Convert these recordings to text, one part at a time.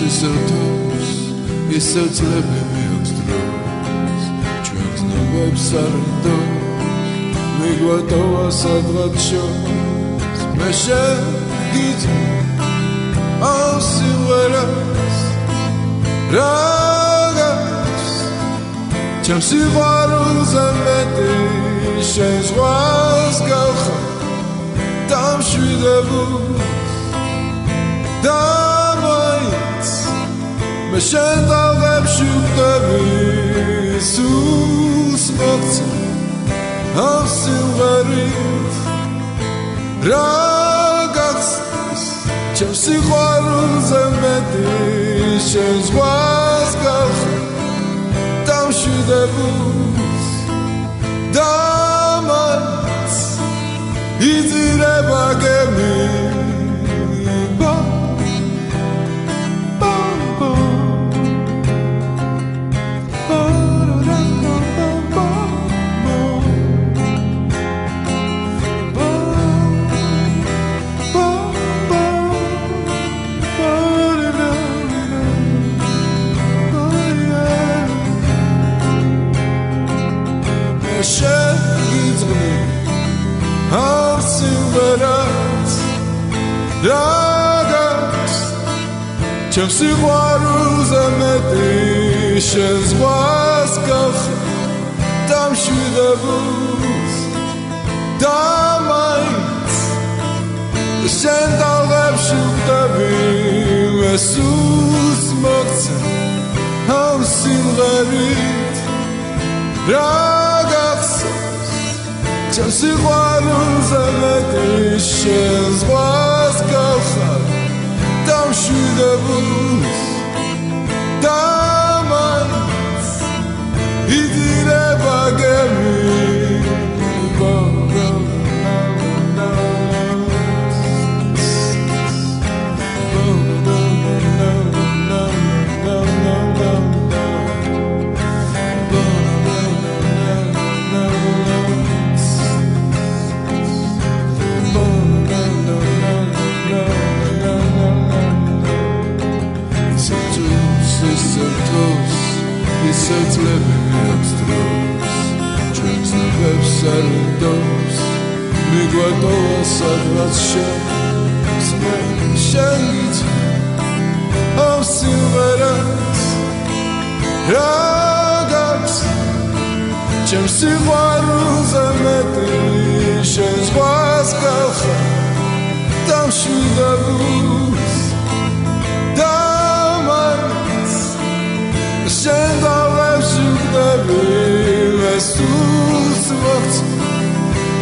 სისრთოს ისე წლები მიაქვს დროს ჩვენს ნებებს არ დოს მიგვატოვა სადღაც შორს მე შეგიძლ ამ სიმღერას რაღაც ჩემ სიყვარულზე მეტი შენ ზღვას გავხარ დამშვიდებულს და მაინც მე შენ დავებში ვხვდები სულს მოგცა ამ სიმღერით რაღაც ჩემ სიყვარულზე მეტი შენ ზღვას გავხარ დამშვიდებულს და მაინც იძირება გემი ამ სიმღერას რაღაც ჩემ სიყვარულზე მეტი შენ ზღვას გავხარ დამშვიდებულს და მაინც შენ დავებში ვხვდები მე სულს მოგცა ამ სიმღერით რაღაც ჩემ სიყვარულზე მეტი შენ ზღვას გავხარ დამშვიდებულს და მაინც იძირება გემი ისე წლები მიაქვს დროს ჩვენს ნებებს არ დოს მიგვატოვა სადღაც შორს მე შეგიძლ ამ სიმღერას რაღაც ჩემ სიყვარულზე მეტი შენ ზღვას გავხარ დამშვიდებულს და მაინც შენ დავებში ვხვდები მე სულს მოგცა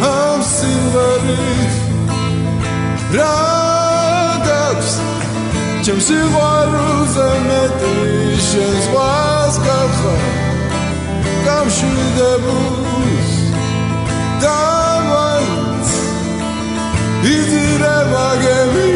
ამ სიმღერით რაღაც ჩემ სიყვარულზე მეტი შენ ზღვას გავხარ დამშვიდებულს და მაინც იძირება გემი